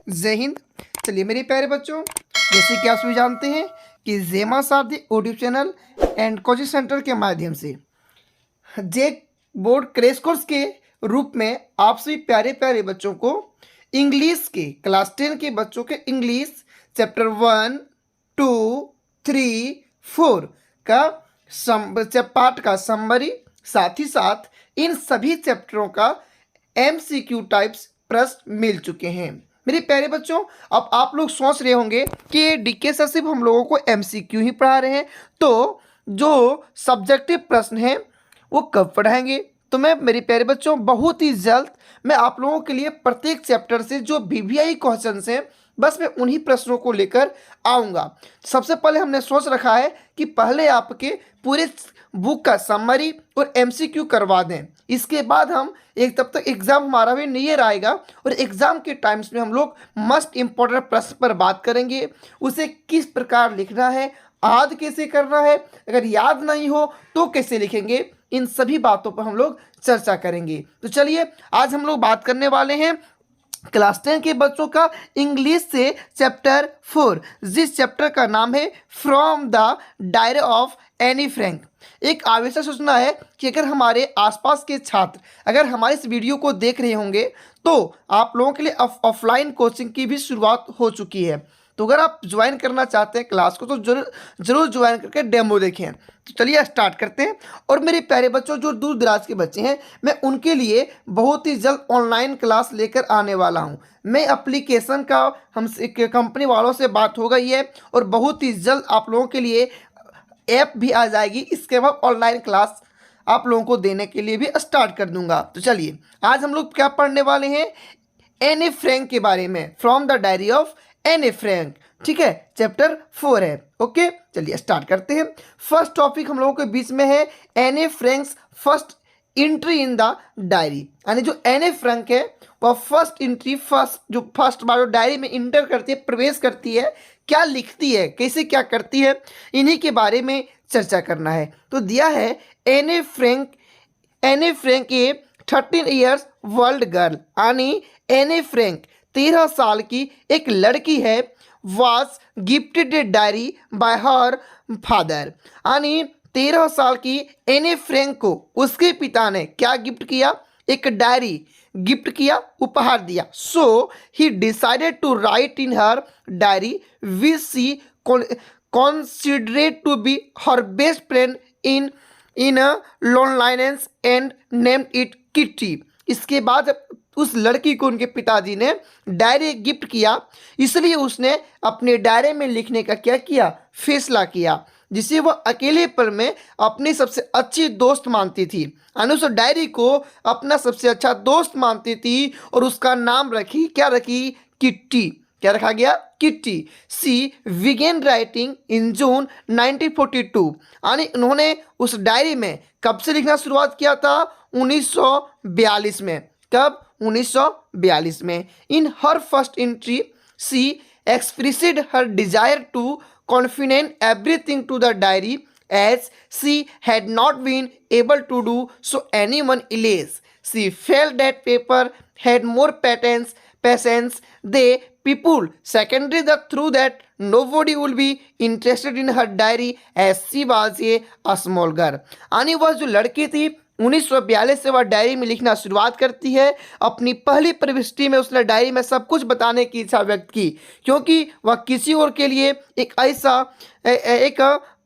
जय हिंद। चलिए मेरे प्यारे बच्चों, जैसे कि आप सभी जानते हैं कि जेमा सारथी YouTube channel and coaching centre के माध्यम से जे बोर्ड क्रैश कोर्स के रूप में आप सभी प्यारे प्यारे बच्चों को इंग्लिश के क्लास 10 के बच्चों के इंग्लिश चैप्टर 1, 2, 3, 4 का पार्ट का समरी, साथ ही साथ इन सभी चैप्टरों का MCQ टाइप्स प्रश्न मिल चुके हैं। मेरे प्यारे बच्चों, अब आप लोग सोच रहे होंगे कि डीके सर सिर्फ हम लोगों को MCQ ही पढ़ा रहे हैं, तो जो सब्जेक्टिव प्रश्न हैं वो कब पढ़ाएंगे? तो मैं मेरे प्यारे बच्चों बहुत ही जल्द मैं आप लोगों के लिए प्रत्येक चैप्टर से जो VVI क्वेश्चंस हैं बस मैं उन्हीं प्रश्नों को लेकर आऊँगा। सबसे पहले हमने सोच रखा है कि पहले आपके पूरे बुक का समरी और MCQ करवा दें, इसके बाद हम तब तक एग्ज़ाम हमारा भी नियर आएगा और एग्ज़ाम के टाइम्स में हम लोग मस्ट इम्पोर्टेंट प्रश्न पर बात करेंगे। उसे किस प्रकार लिखना है, याद कैसे करना है, अगर याद नहीं हो तो कैसे लिखेंगे, इन सभी बातों पर हम लोग चर्चा करेंगे। तो चलिए आज हम लोग बात करने वाले हैं क्लास 10 के बच्चों का इंग्लिश से चैप्टर 4, जिस चैप्टर का नाम है from the diary of Anne Frank. एक आवश्यक सूचना है कि अगर हमारे आसपास के छात्र अगर हमारे इस वीडियो को देख रहे होंगे तो आप लोगों के लिए ऑफलाइन कोचिंग की भी शुरुआत हो चुकी है। तो अगर आप ज्वाइन करना चाहते हैं क्लास को तो जरूर ज्वाइन करके डेमो देखें। तो चलिए स्टार्ट करते हैं। और मेरे प्यारे बच्चों, जो दूर दराज के बच्चे हैं, मैं उनके लिए बहुत ही जल्द ऑनलाइन क्लास लेकर आने वाला हूं। मैं एप्लीकेशन का हमसे कंपनी वालों से बात हो गई है और बहुत ही जल्द आप लोगों के लिए ऐप भी आ जाएगी। इसके बाद ऑनलाइन क्लास आप लोगों को देने के लिए भी स्टार्ट कर दूंगा। तो चलिए आज हम लोग क्या पढ़ने वाले हैं, एनी फ्रैंक के बारे में, from the diary of Anne Frank. ठीक है, चैप्टर 4 है। ओके, चलिए स्टार्ट करते हैं। फर्स्ट टॉपिक हम लोगों के बीच में है any Franks first entry in the diary. यानी जो एनी फ्रैंक है वह फर्स्ट बार डायरी में इंटर करती है, प्रवेश करती है, क्या लिखती है, कैसे क्या करती है, इन्हीं के बारे में चर्चा करना है। तो दिया है एनी फ्रैंक ए 13 ईयर्स वर्ल्ड गर्ल, यानी एनी फ्रैंक 13 साल की एक लड़की है, was gifted a diary bye her father. यानी 13 साल की एनी फ्रैंक को उसके पिता ने क्या गिफ्ट किया? एक डायरी गिफ्ट किया, उपहार दिया। So he decided to write in her diary which she considered to be her best friend in a loneliness and named it Kitty। इसके बाद उस लड़की को उनके पिताजी ने डायरी गिफ्ट किया, इसलिए उसने अपने डायरी में लिखने का क्या किया? फैसला किया, जिसे वह अकेलेपन में अपनी सबसे अच्छी दोस्त मानती थी। उस डायरी को अपना सबसे अच्छा दोस्त मानती थी और उसका नाम रखी, क्या रखी? किट्टी। क्या रखा गया? Kitty. She began writing in June 1942। यानी उन्होंने उस डायरी में कब से लिखना शुरुआत किया था? 1942 में। कब? 1942 में। In her first entry she expressed her desire to confident everything to the diary as she had not been able to do so anyone else. She felt that paper had more patience they people secondary the through that nobody will be interested in her diary as she was a small girl। यानी वह जो लड़की थी 1942 से वह diary में लिखना शुरुआत करती है। अपनी पहली प्रविष्टि में उसने डायरी में सब कुछ बताने की इच्छा व्यक्त की, क्योंकि वह किसी और के लिए एक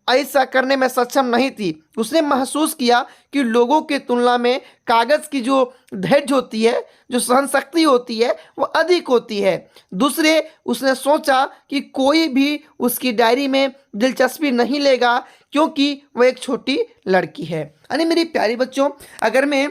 ऐसा करने में सक्षम नहीं थी। उसने महसूस किया कि लोगों की तुलना में कागज़ की जो धैर्य होती है, जो सहन शक्ति होती है, वो अधिक होती है। दूसरे, उसने सोचा कि कोई भी उसकी डायरी में दिलचस्पी नहीं लेगा क्योंकि वह एक छोटी लड़की है। यानी मेरी प्यारी बच्चों, अगर मैं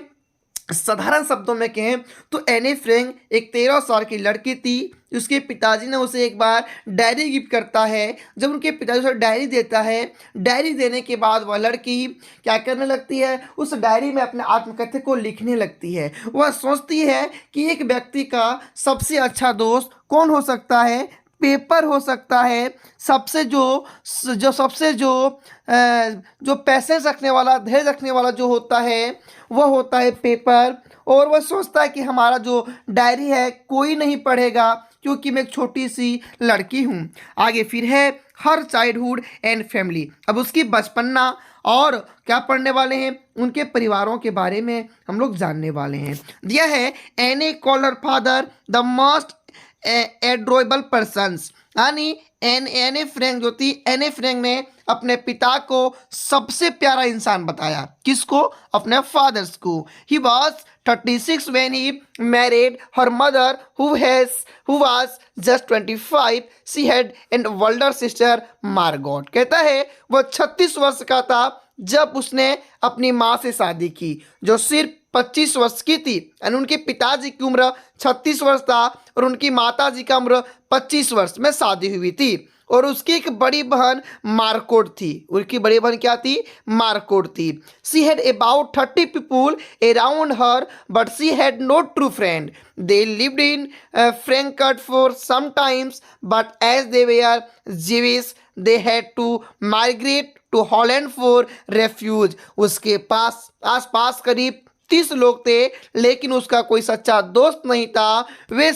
साधारण शब्दों में कहें तो एनी फ्रैंक एक 13 साल की लड़की थी। उसके पिताजी ने उसे एक बार डायरी गिफ्ट करता है। जब उनके पिताजी उसे डायरी देता है, डायरी देने के बाद वह लड़की क्या करने लगती है? उस डायरी में अपने आत्मकथन को लिखने लगती है। वह सोचती है कि एक व्यक्ति का सबसे अच्छा दोस्त कौन हो सकता है? पेपर हो सकता है, सबसे जो पैसेंस रखने वाला, धैर्य रखने वाला जो होता है वह होता है पेपर। और वह सोचता है कि हमारा जो डायरी है कोई नहीं पढ़ेगा क्योंकि मैं एक छोटी सी लड़की हूँ। आगे फिर है हर चाइल्डहुड एंड फैमिली। अब उसकी बचपना और क्या पढ़ने वाले हैं, उनके परिवारों के बारे में हम लोग जानने वाले हैं। दिया है एने call her father the most adorable persons, यानी एने फ्रैंक जो थी, एने फ्रैंक ने अपने पिता को सबसे प्यारा इंसान बताया। किसको? अपने फादर्स को। He was 36 when he married her mother who was just 25. She had an older sister Margot। कहता है वह 36 वर्ष का था जब उसने अपनी माँ से शादी की जो सिर्फ 25 वर्ष की थी। और उनके पिताजी की उम्र 36 वर्ष था और उनकी माताजी का उम्र 25 वर्ष में शादी हुई थी। और उसकी एक बड़ी बहन मार्कोट थी। उनकी बड़ी बहन क्या थी? मार्कोट थी। She had about 30 people around her but she had no true friend. They lived in Frankfurt for some times but as they were Jewish they had to migrate to Holland for refuge. उसके पास आसपास करीब 30 लोग थे लेकिन उसका कोई सच्चा दोस्त नहीं था। वे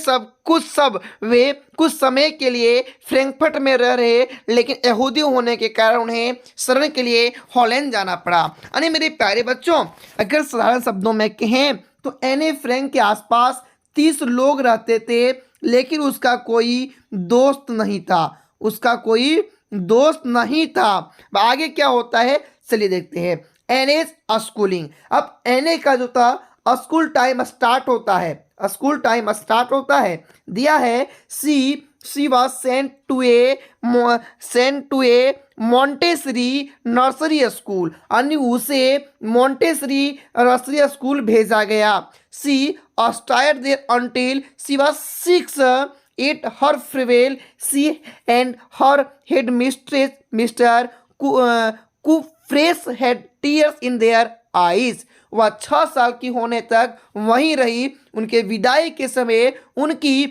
कुछ समय के लिए फ्रैंकफर्ट में रह रहे लेकिन यहूदी होने के कारण उन्हें शरण के लिए हॉलैंड जाना पड़ा। यानी मेरे प्यारे बच्चों, अगर साधारण शब्दों में कहें तो एने फ्रैंक के आसपास 30 लोग रहते थे लेकिन उसका कोई दोस्त नहीं था। उसका कोई दोस्त नहीं था। आगे क्या होता है चलिए देखते हैं। NS schooling. अब एनए का जो था स्कूल टाइम स्टार्ट होता है, स्कूल टाइम स्टार्ट होता है। दिया है she was sent to a Montessori nursery school, यानी उसे मॉन्टेसरी नर्सरी स्कूल भेजा गया। She stayed there until she was 6 at her farewell she and her head mistress Mr. Fresh had tears in their eyes। वह 6 साल की होने तक वहीं रही। उनके विदाई के समय उनकी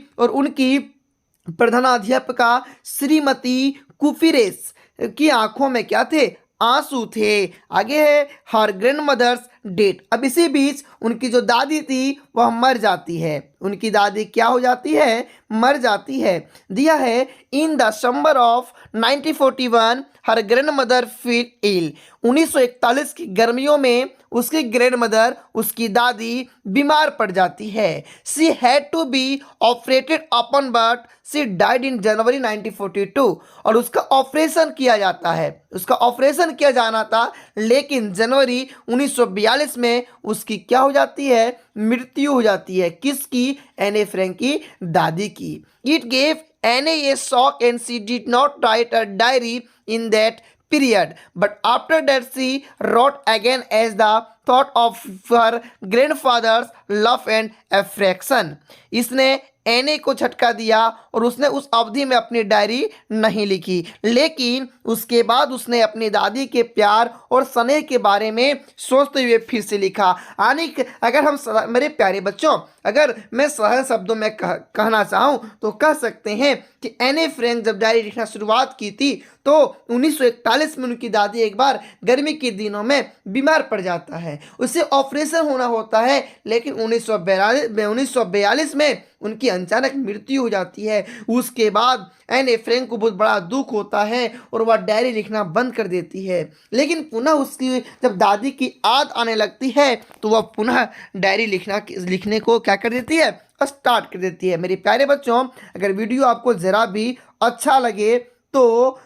प्रधानाध्यापिका श्रीमती कुफिरेस की आंखों में क्या थे? आंसू थे। आगे है हर ग्रैंड मदर्स डेट। अब इसी बीच उनकी जो दादी थी वह मर जाती है। उनकी दादी क्या हो जाती है? मर जाती है। दिया है in the summer of 1941 her grandmother fell ill. 1941 की गर्मियों में उसकी ग्रैंड मदर, उसकी दादी बीमार पड़ जाती है। She had to be operated upon but she died in January 1942। और उसका ऑपरेशन किया जाता है, उसका ऑपरेशन किया जाना था लेकिन जनवरी 1942 में उसकी क्या हो जाती है? मृत्यु हो जाती है। किसकी? एने फ्रैंक की दादी की। इट गेव एने ए shock and she did not right a diary in that period, but after that she wrote again as the thought of her grandfather's love and affection। इसने एने को झटका दिया और उसने उस अवधि में अपनी डायरी नहीं लिखी लेकिन उसके बाद उसने अपनी दादी के प्यार और स्नेह के बारे में सोचते हुए फिर से लिखा। यानी अगर हम मेरे प्यारे बच्चों, अगर मैं सरल शब्दों में कहना चाहूँ तो कह सकते हैं कि एने फ्रैंक जब डायरी लिखना शुरुआत की थी तो 1941 में उनकी दादी एक बार गर्मी के दिनों में बीमार पड़ जाता है। उसे ऑपरेशन होना होता है लेकिन 1942 में उनकी अचानक मृत्यु हो जाती है। उसके बाद एने फ्रैंक को बहुत बड़ा दुख होता है और वह डायरी लिखना बंद कर देती है। लेकिन पुनः उसकी जब दादी की याद आने लगती है तो वह पुनः डायरी लिखने को क्या कर देती है? स्टार्ट कर देती है। मेरे प्यारे बच्चों, अगर वीडियो आपको ज़रा भी अच्छा लगे तो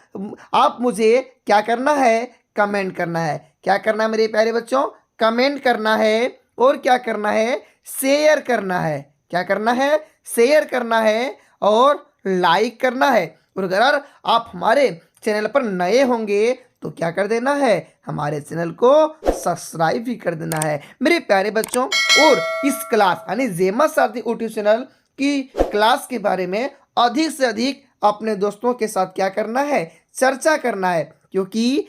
आप मुझे क्या करना है? कमेंट करना है। क्या करना है मेरे प्यारे बच्चों? कमेंट करना है। और क्या करना है? शेयर करना है। क्या करना है? शेयर करना है और लाइक करना है। और अगर आप हमारे चैनल पर नए होंगे तो क्या कर देना है? हमारे चैनल को सब्सक्राइब भी कर देना है मेरे प्यारे बच्चों। और इस क्लास यानी जेमा सारथी यूट्यूब चैनल की क्लास के बारे में अधिक से अधिक अपने दोस्तों के साथ क्या करना है? चर्चा करना है, क्योंकि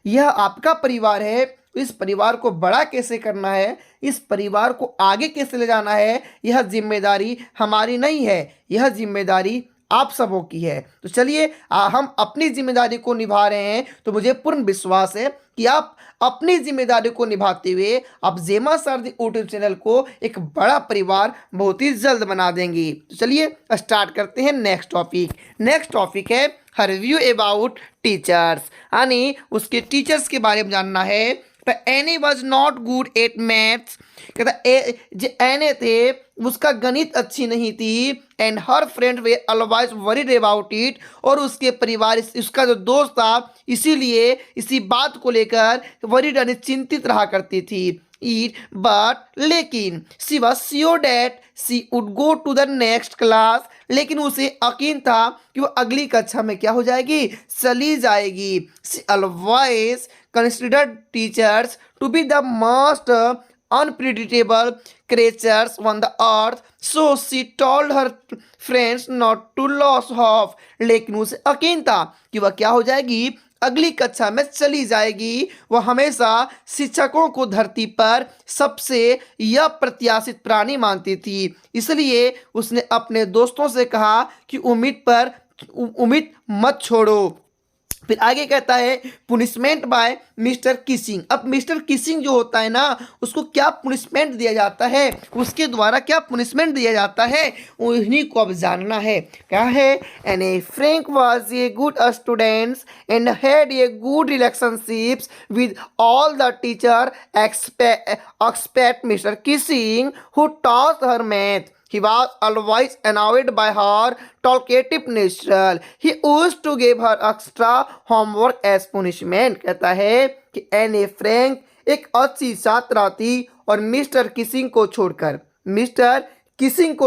यह आपका परिवार है। इस परिवार को बड़ा कैसे करना है, इस परिवार को आगे कैसे ले जाना है, यह जिम्मेदारी हमारी नहीं है, यह जिम्मेदारी आप सबों की है। तो चलिए हम अपनी जिम्मेदारी को निभा रहे हैं, तो मुझे पूर्ण विश्वास है कि आप अपनी जिम्मेदारी को निभाते हुए आप जेमा सारथी यूट्यूब चैनल को एक बड़ा परिवार बहुत ही जल्द बना देंगी। तो चलिए स्टार्ट करते हैं नेक्स्ट टॉपिक है रिव्यू अबाउट टीचर्स, यानी उसके टीचर्स के बारे में जानना है। Any was not good at maths, कहता जो एने थे उसका गणित अच्छी नहीं थी, and her friend way always worried about it, और उसके परिवार उसका जो दोस्त था इसीलिए इसी बात को लेकर वरीड यानी चिंतित रहा करती थी। इट बट लेकिन she was sure that she would go to the next class, लेकिन उसे यकीन था कि वो अगली कक्षा में क्या हो जाएगी, चली जाएगी। She always considered teachers to be the most unpredictable creatures on the earth, so she told her friends not to lose hope, लेकिन उसे यकीन था कि वह क्या हो जाएगी, अगली कक्षा में चली जाएगी। वह हमेशा शिक्षकों को धरती पर सबसे यह प्रत्याशित प्राणी मानती थी, इसलिए उसने अपने दोस्तों से कहा कि उम्मीद मत छोड़ो। फिर आगे कहता है पुनिशमेंट बाय मिस्टर किसिंग। अब मिस्टर किसिंग जो होता है ना, उसको क्या पुनिशमेंट दिया जाता है, उसके द्वारा क्या पुनिशमेंट दिया जाता है, उन्हीं को अब जानना है। क्या है, and A Frank was a good student and had a good relationships with all the teacher expect mister Keesing who taught her math. He was always annoyed by her talkative nature. He used to give her extra homework as punishment. कहता है कि एने Frank एक अच्छी छात्रा थी और mister Keesing को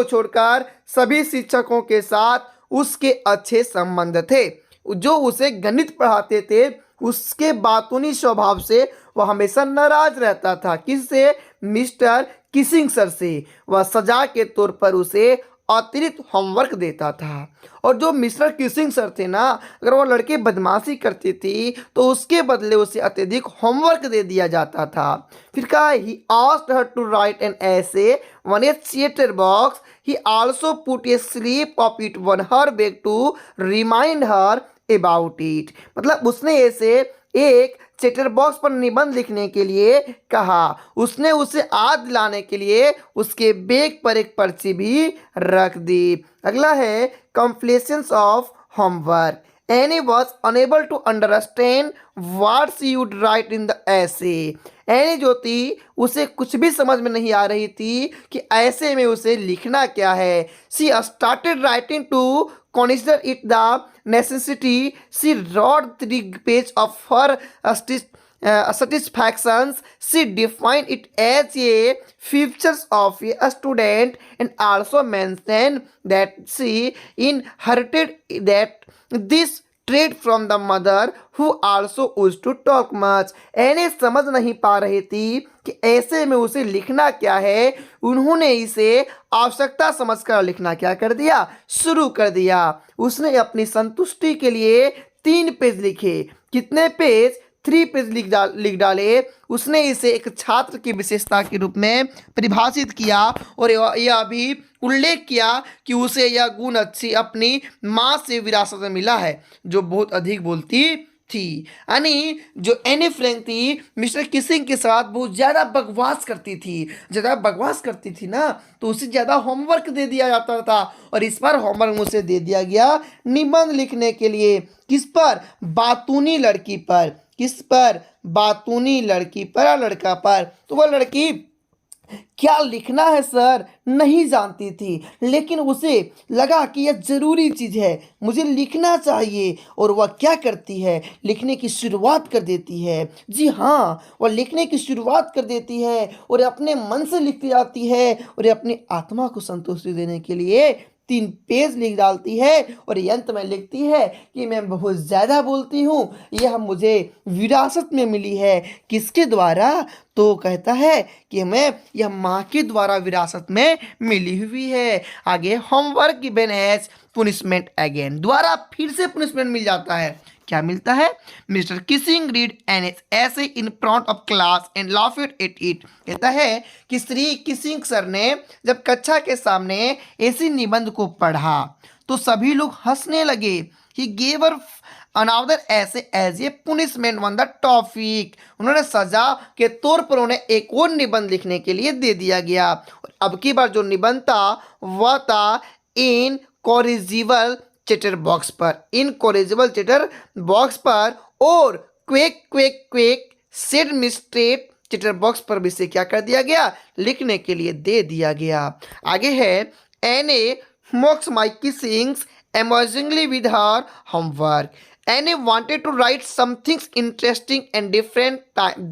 छोड़कर सभी शिक्षकों के साथ उसके अच्छे संबंध थे। जो उसे गणित पढ़ाते थे उसके बातूनी स्वभाव से वह हमेशा नाराज रहता था। किससे, मिस्टर किसिंग सर से। वह सजा के तौर पर उसे अतिरिक्त होमवर्क देता था, और जो मिस्टर किसिंग सर थे ना, अगर वो लड़के बदमाशी करती थी तो उसके बदले उसे अत्यधिक होमवर्क दे दिया जाता था। फिर कहा he asked her to write an essay on a chatterbox, he also put a slip of it on her bag to remind her about it. मतलब उसने ऐसे एक चैटर बॉक्स पर निबंध लिखने के लिए कहा, उसने उसे याद दिलाने के लिए उसके बैग पर एक पर्ची भी रख दी। अगला है completions of homework. Anne was unable to understand what she would write in the essay. Anne जो थी उसे कुछ भी समझ में नहीं आ रही थी कि ऐसे में उसे लिखना क्या है। She started writing to consider it the necessity. She wrote 3 pages of her satisfactions. She defined it as a features of a student and also mentioned that she inherited that this trait from the mother who also used to talk much. एने समझ नहीं पा रही थी कि ऐसे में उसे लिखना क्या है। उन्होंने इसे आवश्यकता समझकर लिखना क्या कर दिया, शुरू कर दिया। उसने अपनी संतुष्टि के लिए 3 पेज लिखे। कितने पेज, 3 पेज लिख डाले। उसने इसे एक छात्र की विशेषता के रूप में परिभाषित किया और यह भी उल्लेख किया कि उसे यह गुण अच्छी अपनी माँ से विरासत में मिला है, जो बहुत अधिक बोलती थी। यानी जो एनी फ्रैंक थी मिस्टर किसिंग के साथ बहुत ज़्यादा बकवास करती थी ना, तो उसे ज़्यादा होमवर्क दे दिया जाता था, और इस बार होमवर्क उसे दे दिया गया निबंध लिखने के लिए। किस पर, बातूनी लड़की पर। किस पर, बातूनी लड़की पर, लड़का पर। तो वह लड़की क्या लिखना है सर नहीं जानती थी, लेकिन उसे लगा कि यह ज़रूरी चीज़ है, मुझे लिखना चाहिए। और वह क्या करती है, लिखने की शुरुआत कर देती है। जी हाँ, वह लिखने की शुरुआत कर देती है और अपने मन से लिखती जाती है और अपनी आत्मा को संतुष्टि देने के लिए 3 पेज लिख डालती है और अंत में लिखती है कि मैं बहुत ज़्यादा बोलती हूँ, यह मुझे विरासत में मिली है। किसके द्वारा, तो कहता है कि यह माँ के द्वारा विरासत में मिली हुई है। आगे homework given as punishment again, द्वारा फिर से पुनिशमेंट मिल जाता है। क्या मिलता है, मिस्टर किसिंग रीड एन ऐसे in front of class and laughed at it. कहता है कि श्री किसिंग सर ने जब कक्षा के सामने ऐसी निबंध को पढ़ा तो सभी लोग हंसने लगे। He gave her another essay as a punishment on the topic. उन्होंने सजा के तौर पर उन्हें एक और निबंध लिखने के लिए दे दिया गया। और अब की बार जो निबंध था वह था इनकॉरिजिबल चैटर बॉक्स पर, इनकॉरिजिबल चैटर बॉक्स पर, और quack quack quack said mistress chatterbox पर भी से क्या कर दिया गया, लिखने के लिए दे दिया गया। आगे है Anne mocks my Keesing's amazingly with her homework. Annie wanted to write something interesting and different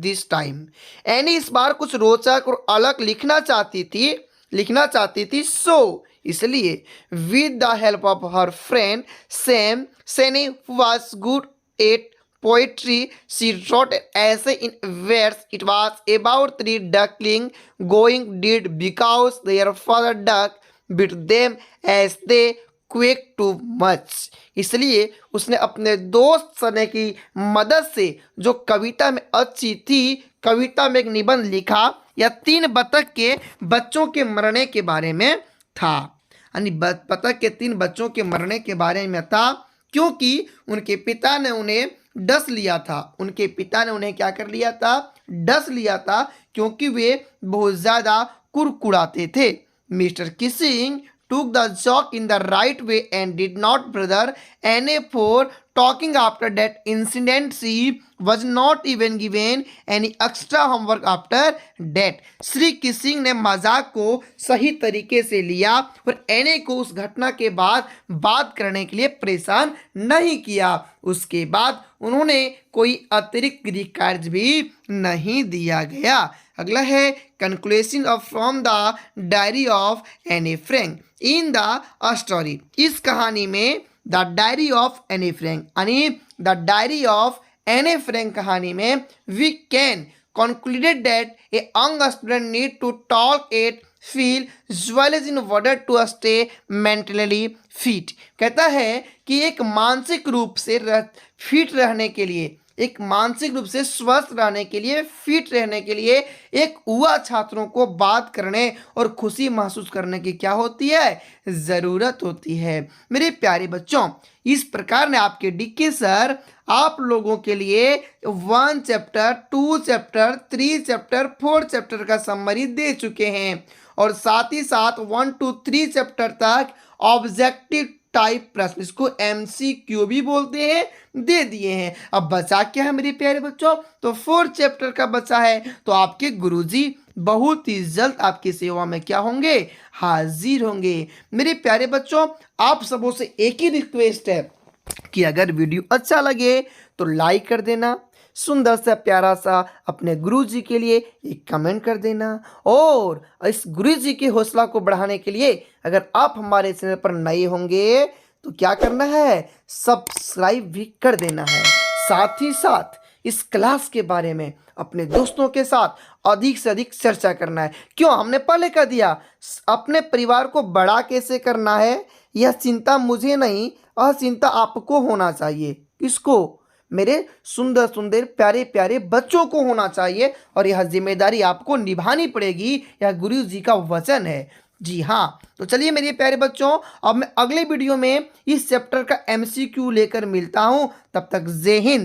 this time. Annie इस बार कुछ रोचक और अलग लिखना चाहती थी सो इसलिए with the help of her friend Sam, Sani was good at poetry. She wrote an essay in verse. It was about 3 ducklings going dead because their father duck bit them as they quake too much. इसलिए उसने अपने दोस्त सने की मदद से जो कविता में अच्छी थी, कविता में एक निबंध लिखा या 3 बतख के बच्चों के मरने के बारे में था। यानी बतख के 3 बच्चों के मरने के बारे में था, क्योंकि उनके पिता ने उन्हें डस लिया था। उनके पिता ने उन्हें क्या कर लिया था, डस लिया था, क्योंकि वे बहुत ज़्यादा कुड़कुड़ाते थे। Mister Keesing took the joke in the right way and did not bother Annie for talking. After that incident, she was not even given any extra homework after that. Shri kissing ने मजाक को सही तरीके से लिया और एने को उस घटना के बाद बात करने के लिए परेशान नहीं किया। उसके बाद उन्होंने कोई अतिरिक्त गृह कार्य भी नहीं दिया गया। अगला है conclusion of from the diary of Anne Frank in the story. इस कहानी में the diary of Anne Frank यानी the diary of Anne Frank कहानी में we can concluded that a young student need to talk it feel as in order to stay mentally fit। कहता है कि एक मानसिक रूप से फिट रहने के लिए, एक मानसिक रूप से स्वस्थ रहने के लिए, फिट रहने के लिए एक युवा छात्रों को बात करने और खुशी महसूस करने की क्या होती है, ज़रूरत होती है। मेरे प्यारे बच्चों, इस प्रकार ने आपके डीके सर आप लोगों के लिए 1 चैप्टर 2 चैप्टर 3 चैप्टर 4 चैप्टर का समरी दे चुके हैं और साथ ही साथ 1 2 3 चैप्टर तक ऑब्जेक्टिव टाइप प्रश्न, इसको MCQ भी बोलते हैं, दे दिए हैं। अब बचा क्या है मेरे प्यारे बच्चों, तो 4 चैप्टर का बचा है। तो आपके गुरुजी बहुत ही जल्द आपकी सेवा में क्या होंगे, हाजिर होंगे। मेरे प्यारे बच्चों, आप सबों से एक ही रिक्वेस्ट है कि अगर वीडियो अच्छा लगे तो लाइक कर देना, सुंदर सा प्यारा सा अपने गुरुजी के लिए एक कमेंट कर देना, और इस गुरुजी की हौसला को बढ़ाने के लिए अगर आप हमारे चैनल पर नए होंगे तो क्या करना है, सब्सक्राइब भी कर देना है। साथ ही साथ इस क्लास के बारे में अपने दोस्तों के साथ अधिक से अधिक चर्चा करना है। क्यों, हमने पहले कह दिया अपने परिवार को बड़ा कैसे करना है, यह चिंता मुझे नहीं, यह चिंता आपको होना चाहिए। किसको, मेरे सुंदर सुंदर प्यारे प्यारे बच्चों को होना चाहिए, और यह जिम्मेदारी आपको निभानी पड़ेगी, यह गुरु जी का वचन है। जी हाँ, तो चलिए मेरे प्यारे बच्चों, अब मैं अगले वीडियो में इस चैप्टर का MCQ लेकर मिलता हूँ। तब तक जय हिंद।